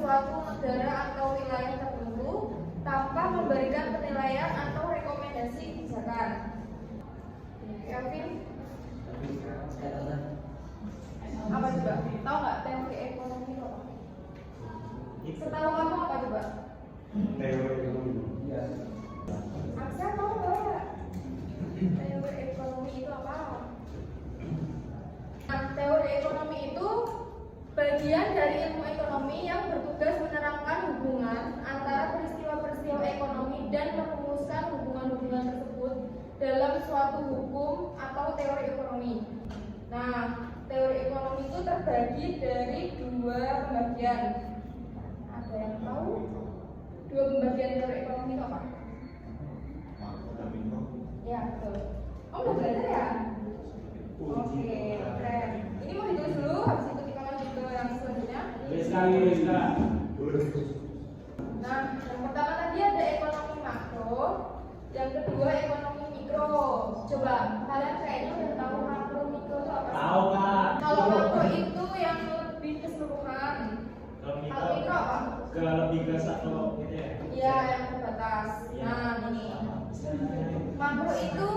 suatu negara atau wilayah tertentu tanpa memberikan penilaian atau rekomendasi kebijakan. Kelvin, apa coba? Tahu nggak teori ekonomi itu apa? Setahu kamu apa coba? Teori ekonomi. Iya. Aksa tahu nggak? Teori ekonomi itu apa? Nah, teori ekonomi itu bagian dari ilmu ekonomi yang bertugas menerangkan hubungan antara peristiwa-peristiwa ekonomi dan merumuskan hubungan-hubungan tersebut dalam suatu hukum atau teori ekonomi. Nah, teori ekonomi itu terbagi dari dua pembagian. Ada yang tahu? Dua pembagian teori ekonomi itu apa? Ya, betul. Oh, udah belajar ya? Oke, keren. Ini mau ditulis dulu, habis itu kita lanjut ke yang selanjutnya. Nah, yang pertama tadi ada ekonomi makro, yang kedua ekonomi mikro. Coba, kalian kayaknya udah tahu makro mikro itu apa? Tahu, Kak. Kalau makro itu yang lebih keseluruhan. Kalau mikro apa? Lebih ke satu gitu ya. Iya, yang terbatas. Nah, ini. Makro itu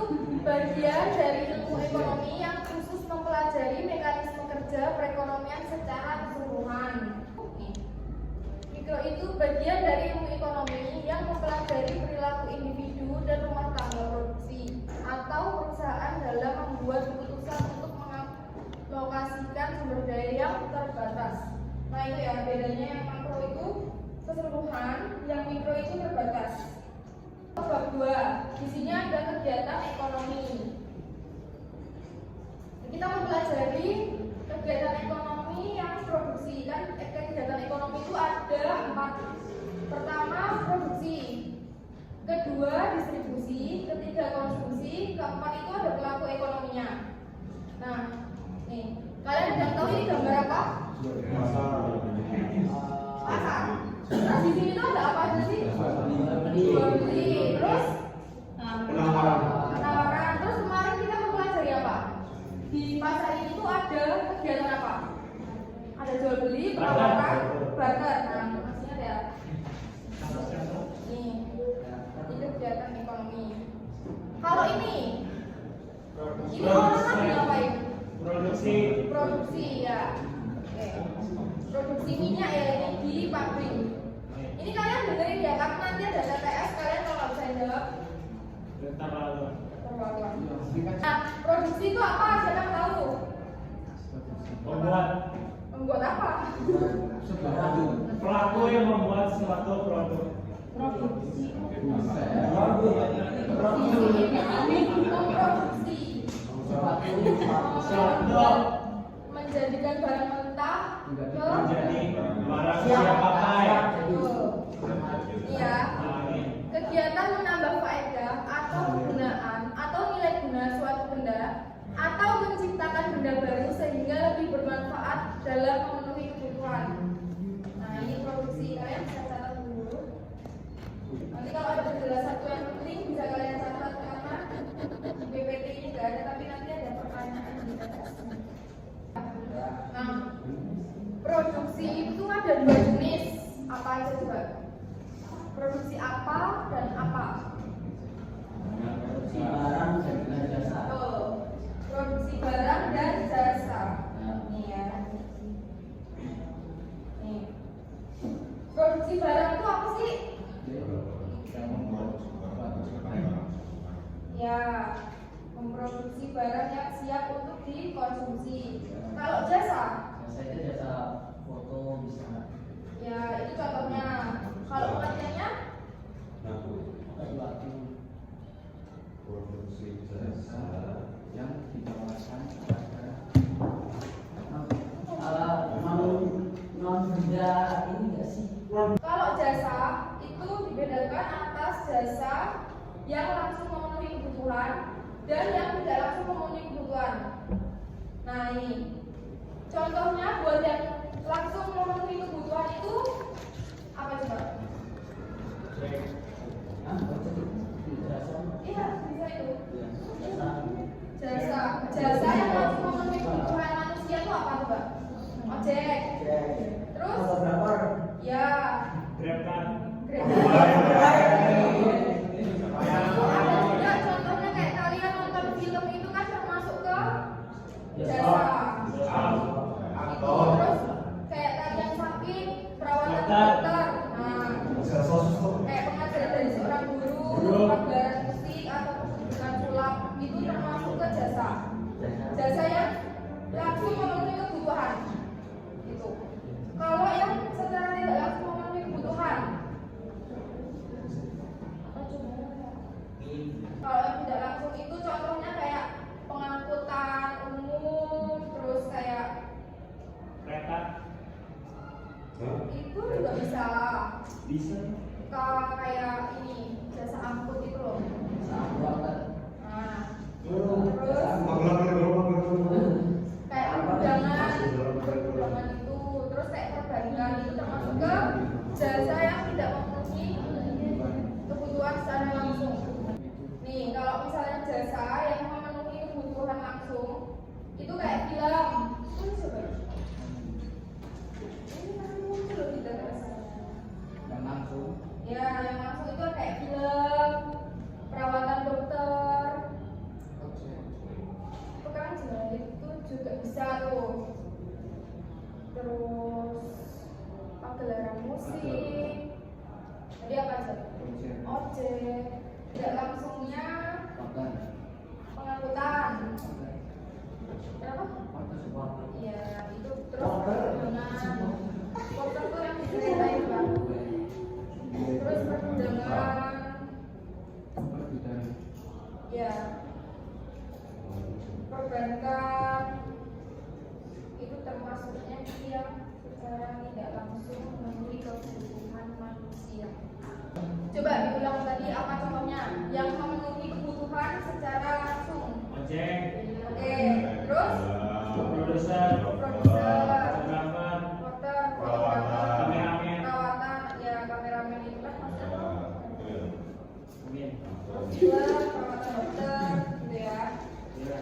bagian dari ilmu ekonomi yang khusus mempelajari mekanisme kerja perekonomian secara keseluruhan. Mikro itu bagian dari ilmu ekonomi yang mempelajari perilaku individu dan rumah tangga produksi atau perusahaan dalam membuat keputusan untuk mengalokasikan sumber daya yang terbatas. Nah, itu ya bedanya, yang makro itu keseluruhan, yang mikro itu terbatas. Bab 2, di sini ada kegiatan ekonomi. Kita mempelajari kegiatan ekonomi yang produksi. Kan kegiatan ekonomi itu ada 4. Pertama, produksi. Kedua, distribusi. Ketiga, konsumsi. Keempat, itu ada pelaku ekonominya. Nah, nih, kalian udah tahu ini gambar apa? Pasar. Terus di sini tuh ada apa aja sih? Jual beli, terus penawaran. Terus kemarin kita mempelajari apa? Di pasar ini tuh ada kegiatan apa? Ada jual beli, penawaran, barter. Nah, maksudnya ada ini kegiatan ekonomi. Kalau ini orang lagi ngapain? Produksi ya. Oke. Produksi minyak ya, ini di pabrik. Ini kalian dengerin ya, karena nanti ada TTS, kalian kalau nggak bisa jawab terlalu. Nah, produksi itu apa? Siapa yang tahu? Membuat apa? Pelaku yang membuat suatu produk. Memproduksi. Menjadikan barang mentah Menjadi barang siap pakai. Iya. Kegiatan menambah faedah atau kegunaan atau nilai guna suatu benda atau menciptakan benda baru sehingga lebih bermanfaat dalam memenuhi kebutuhan. Nah, ini produksi. Kalian bisa catat dulu. Nanti kalau ada penjelasan yang penting bisa kalian catat, karena di PPT ini nggak ada, tapi nanti ada pertanyaan di TTS. Nah, produksi itu ada 2 jenis. Apa aja coba? Produksi apa dan apa? Produksi barang dan jasa. Oh, produksi barang dan jasa. Nih ya. Nih. Produksi barang itu apa sih? Ya, memproduksi barang yang siap untuk dikonsumsi. Kalau jasa? Jasa itu jasa foto bisa. Ya, itu contohnya. Kalau pengertiannya? Produksi jasa Yang ditawarkan pada non benda ini enggak sih? Kalau jasa itu dibedakan atas jasa yang langsung memenuhi kebutuhan dan yang tidak langsung memenuhi kebutuhan. Nah, ini contohnya buat yang langsung memenuhi kebutuhan itu apa coba? Iya, bisa itu. Jasa yang langsung memenuhi kebutuhan manusia itu apa coba? Ojek. Terus Ya. Grab. Itu ada juga contohnya kayak kalian nonton film itu kan termasuk ke jasa. Terus kayak kalian sakit, perawatan dokter. Nah, kayak pengajaran dari seorang guru, pagelaran musik atau pertunjukan sulap itu termasuk ke jasa. Jasa yang langsung memenuhi kebutuhan. Itu. Kalau yang secara tidak langsung memenuhi kebutuhan, kalau yang tidak langsung itu contohnya kayak pengangkutan umum, terus kayak Kereta. itu juga bisa. Bisa. Kayak ini jasa angkut itu loh. Nah, kayak undangan itu, terus kayak perbankan itu termasuk ke jasa yang tidak memenuhi kebutuhan secara langsung. Nih, kalau misalnya jasa yang memenuhi kebutuhan langsung itu kayak film. Ini kan muncul loh di dalam. yang langsung Ya, yang langsung itu kayak film, perawatan dokter, tukang jahit itu juga bisa tuh. Terus pagelaran musik, jadi apa aja? Ojek, tidak langsungnya pengangkutan. Berapa? Iya, itu terus dengan porter tuh yang diceritain Pak. Terus perundangan, ya, perbankan itu termasuknya yang secara tidak langsung memenuhi kebutuhan manusia. Coba diulang tadi apa contohnya yang memenuhi kebutuhan secara langsung. Ojek. Oke, terus Produser. Fotografer. porter, fotografer, Kameramen. perawatan, ya kameramen itu kan maksudnya. Amin. Juga perawatan dokter gitu ya. Ya.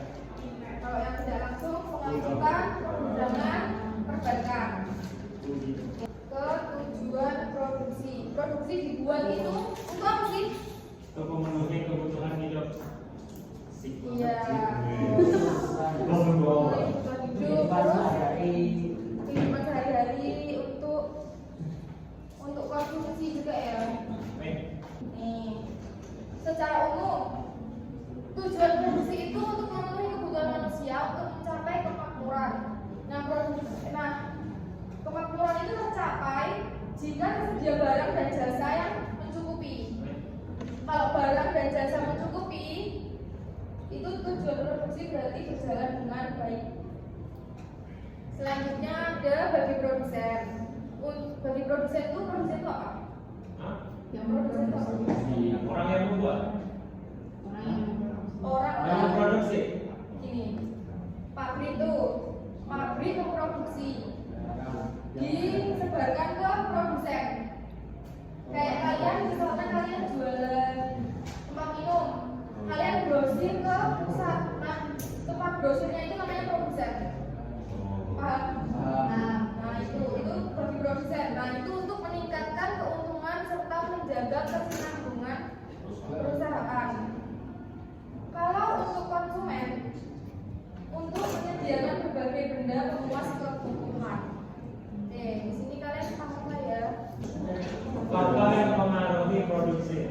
Kalau yang tidak langsung pengangkutan, perundangan, perbankan. Ke tujuan produksi. Produksi dibuat itu untuk apa sih? Untuk memenuhi kebutuhan hidup. Iya. Kebutuhan Hidup, terus kehidupan sehari-hari untuk konsumsi juga ya. Nih, secara umum tujuan produksi itu untuk memenuhi kebutuhan manusia untuk mencapai kemakmuran. Nah, kemakmuran itu tercapai jika tersedia barang dan jasa yang mencukupi. Kalau barang dan jasa mencukupi, itu tujuan produksi berarti berjalan dengan baik. Selanjutnya ada bagi produsen. Bagi produsen itu apa? Hah? Yang produsen itu apa? Orang yang membuat. Orang Yang produksi. Gini, pabrik memproduksi, disebarkan ke produsen. Kayak kalian, misalkan kalian jualan tempat minum, kalian grosir ke pusat. Nah, tempat grosirnya itu namanya produsen. Paham? Nah itu bagi produsen. Nah itu untuk meningkatkan keuntungan serta menjaga kesinambungan perusahaan. Kalau untuk konsumen, untuk menyediakan berbagai benda pemuas kebutuhan. Di sini kalian paham lah ya. Faktor yang mempengaruhi produksi.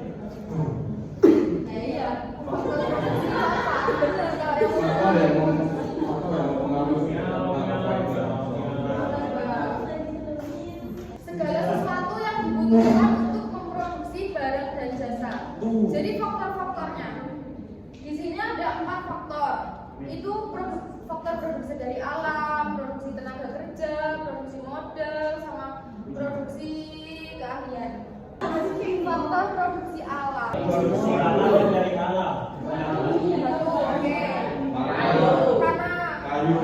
Iya. Faktor produksi apa? Benar kalau yang segala sesuatu yang dibutuhkan untuk memproduksi barang dan jasa. Jadi faktor-faktornya di sini ada 4 faktor. Itu faktor produksi dari alam, produksi tenaga kerja, produksi modal, sama produksi keahlian. Faktor produksi alam. Produksi alam dan dari alam. Oke. Tanah. Kayu.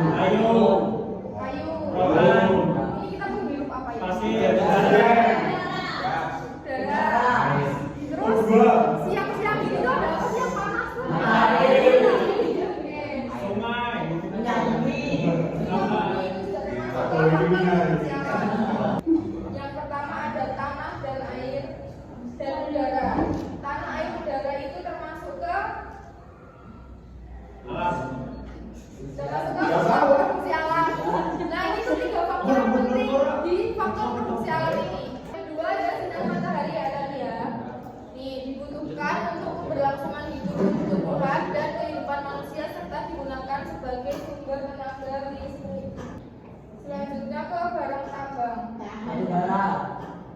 Rotan. Ini kita menghirup apa ya? Pasir. Udara. Terus siang-siang itu ada apa sih yang panas tuh? Oke. Sungai. Itu juga termasuk faktor produksi alam. Yang pertama dan udara. Tanah, air, udara itu termasuk ke Alam. faktor produksi alam. Nah, ini tuh 3 faktor yang penting di faktor produksi alam ini. Kedua ada sinar matahari ya tadi ya. Nih, dibutuhkan untuk keberlangsungan hidup tumbuhan dan kehidupan manusia serta digunakan sebagai sumber tenaga listrik. Selanjutnya ke barang tambang. Batu bara.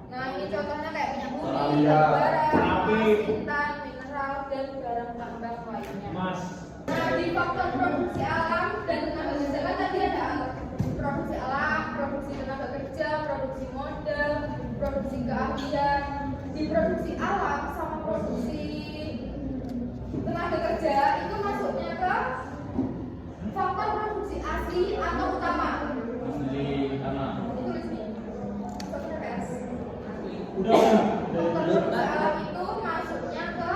Nah, ini contohnya kayak minyak bumi, Iya. batu bara, Api. emas, intan, mineral, dan barang tambang lainnya. Emas. Nah, di faktor produksi alam dan tenaga kerja kan tadi ada produksi alam, produksi tenaga kerja, produksi modal, produksi keahlian. Di produksi alam sama produksi tenaga kerja itu masuknya ke faktor produksi asli atau utama. Di tanah. Ditulis nih. Faktor PS. Udah. Faktor produksi alam itu masuknya ke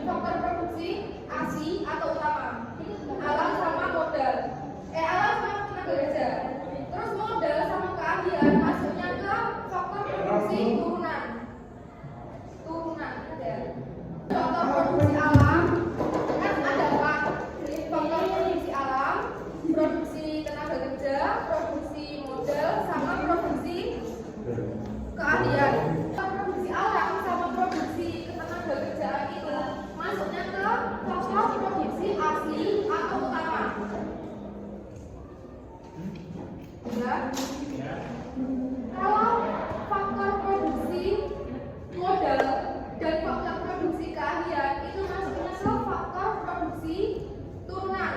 faktor produksi asli atau utama. Alam sama modal. Alam sama tenaga kerja. Terus modal sama keahlian masuknya ke faktor produksi turunan. Turunan ada. Faktor produksi alam kan ada 4. Faktor produksi alam, produksi tenaga kerja, produksi modal sama produksi keahlian. Produksi alam sama produksi tenaga kerjaan itu masuknya ke faktor produksi asli atau utama. Ya. Kalau faktor produksi modal dan faktor produksi keahlian itu masuknya ke faktor produksi turunan.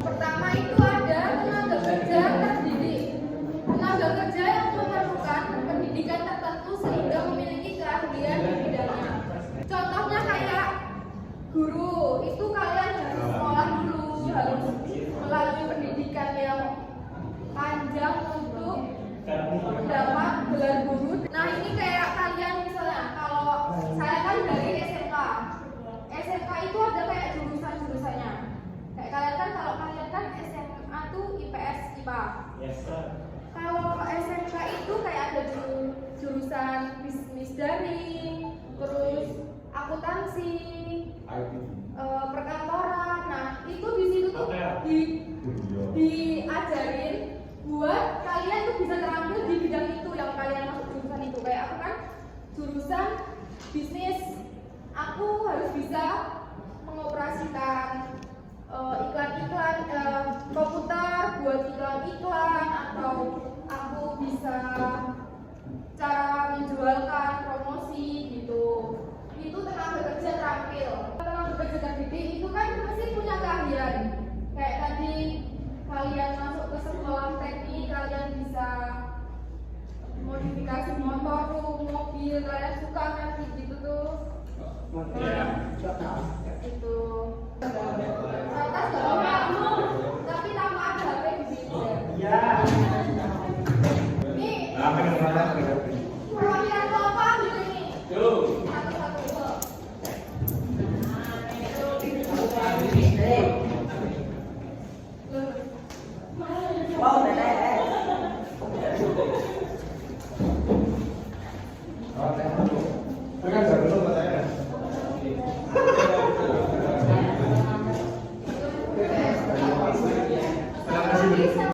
Pertama itu ada tenaga kerja terdidik. Tenaga kerja yang memerlukan pendidikan tertentu sehingga memiliki keahlian di bidangnya. Contohnya kayak guru, itu kalian harus sekolah dulu, harus melalui pendidikan yang panjang untuk mendapat gelar guru. Nah, ini kayak kalian misalnya, kalau saya kan dari SMK. SMK itu ada kayak jurusan-jurusannya. Kayak kalian kan, kalau kalian kan SMA tuh IPS IPA. Yes, sir. Kalau SMK itu kayak ada jurusan bisnis daring, terus akuntansi, perkantoran. Nah, itu di situ tuh diajarin buat kalian tuh bisa terampil di bidang itu yang kalian masuk jurusan itu. Kayak aku kan jurusan bisnis, aku harus bisa mengoperasikan iklan-iklan komputer buat iklan-iklan, atau aku bisa cara menjualkan promosi gitu. Itu tenaga kerja terampil. Tenaga kerja terdidik itu kan pasti punya keahlian. Kayak tadi kalian masuk ke sekolah teknik, kalian bisa modifikasi motor, mobil, kalian suka kan gitu tuh. Itu atas bawah, tapi tanpa ada HP di sini. Iya. Nih, Apa yang mana? perwakilan apa gitu nih? Tuh. Satu-satu. Wow, nenek.